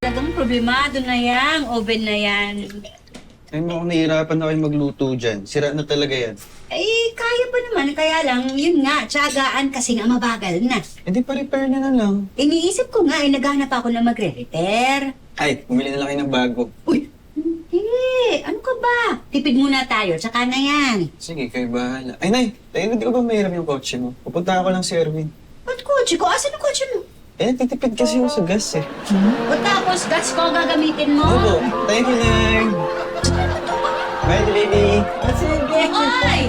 Talagang problemado na yan, oven na yan. Ay, mukhang nahihirapan na kayo magluto dyan. Sira na talaga yan. Eh, kaya pa naman. Kaya lang, yun nga, tiyagaan kasi nga mabagal na. Eh, di pa-repair na lang. Iniisip ko nga, naghahanap ako na magre-repair. Ay, bumili na lang kayo ng bago. Uy! Hindi! Ano ka ba? Tipid muna tayo, tsaka na yan. Sige, kayo bahala. Ay, Nay, tayo hindi ko ba mahiram yung kotse mo? Pupunta ako lang si Erwin. Ba't kotse ko? Asan ang kotse mo? Eh, titipid kasi ako sa gas eh. O tapos, gas ko ang gagamitin mo? Opo. Thank you, Nay. Bye, baby. Sige. Oy!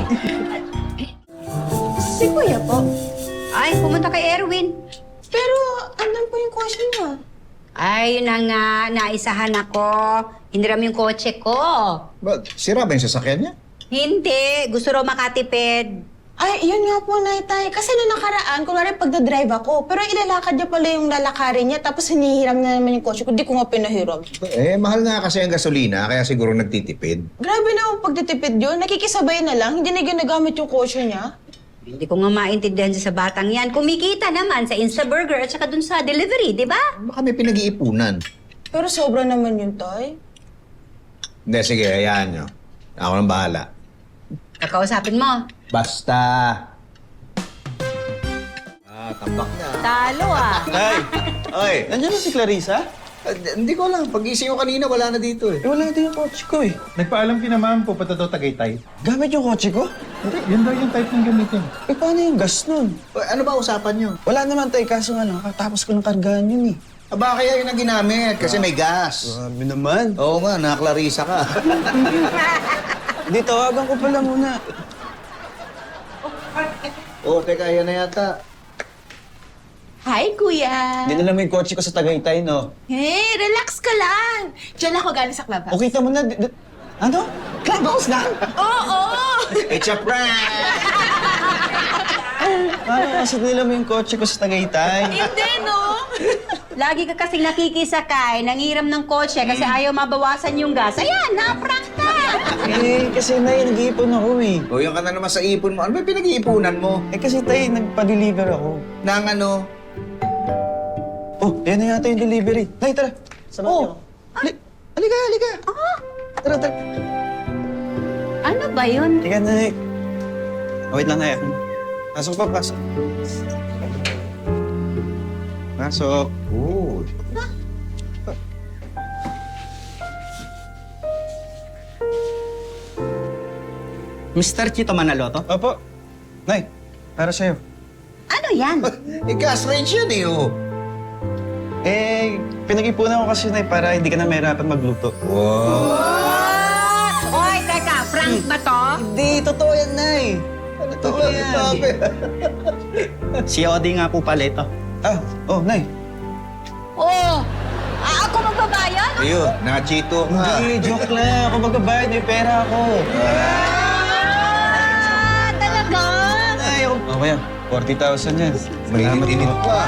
Si Kuya po. Ay, pumunta kay Erwin. Pero, andan po yung kotse niya. Ay, yun na nga, naisahan ako. Hiniram yung kotse ko. Ba't? Sira ba yung sasakyan niya? Hindi, gusto raw makatipid. Ay, yun nga po, Naitay. Kasi na nakaraan, kunwari pagdadrive ako, pero ilalakad niya pala yung lalakarin niya, tapos hinihiram na naman yung kotse ko. Di ko nga pinahiram. Eh, mahal nga kasi ang gasolina, kaya siguro nagtitipid. Grabe naman pagtitipid yun. Nakikisabay na lang, hindi na ginagamit yung kotse niya. Hindi ko nga maintindihan sa batang yan. Kumikita naman sa Instaburger at saka dun sa delivery, di ba? Baka may pinag-iipunan. Pero sobra naman yun, Tay. Hindi, sige, hayaan nyo. Ako nang bahala. Kakausapin mo. Basta. Tambak na. Talo ah. Tay, Ay, nandiyan na si Clarissa? hindi ko alam. Pag-gising ko kanina, wala na dito eh. Eh, wala din yung kotse ko eh. Nagpaalam kinaman po, punta daw Tagaytay. Gamit yung kotse ko? Hindi, yun daw yung type ng gamitin. Eh, paano yung gas nun? Ano ba usapan nyo? Wala naman, Tay, kaso nga nakatapos ko ng kargahan yun eh. Aba, kaya yun ang ginamit kasi may gas. Grabe naman. Oo nga, nakaklarisa ka. Hindi, tawagan ko pala muna. Teka, yan na yata. Hi, Kuya! Dinala mo yung kotse ko sa Tagaytay, no? Hey, relax ka lang! Diyan ako galing sa clubhouse. Okay, tama na. Ano? Clubhouse lang? Oo! It's a prank! Ano kasi dinala mo yung kotse ko sa Tagaytay? Hindi, no? Lagi ka kasing nakikisakay, nangiram ng kotse kasi ayaw mabawasan yung gas. Ayan, na-prank ka! Eh, kasi Nay, nag-iipon ako eh. O, yan ka na naman sa ipon mo. Ano ba pinag-iipunan mo? Eh kasi Tay, nagpa-deliver ako. Nang ano? Oh, yan na yata yung delivery. Nay, tara. Sama niyo. Halika, halika. Tara, tara. Ano ba yun? Halika, Nay. Oh, wait lang, Nay. Pasok pa, pasok. Pasok. Oh. Mr. Chito Manaloto? Opo. Nay, para sa'yo. Ano yan? Eh, gas range yan eh, oh. Eh, pinag-ipunan ko kasi, Nay, para hindi ka na mahirapan magluto. Wow. Oy, teka, prank ba to? Hindi, totoo yan, Nay. Totoo yan. Sabi. Si Odi nga po pala ito. Ah, oh, Nay. Oh, ako magbabayad? Ayun, nachito ka. Hindi, joke lang. Ako magbabayad, may pera ako. Talaga? Nay, ako. Oh, kaya, 40,000 yan. Mainit-init po. pa.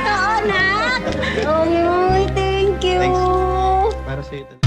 Oo, nak. Oh, thank you. Thanks. Para sa'yo ito.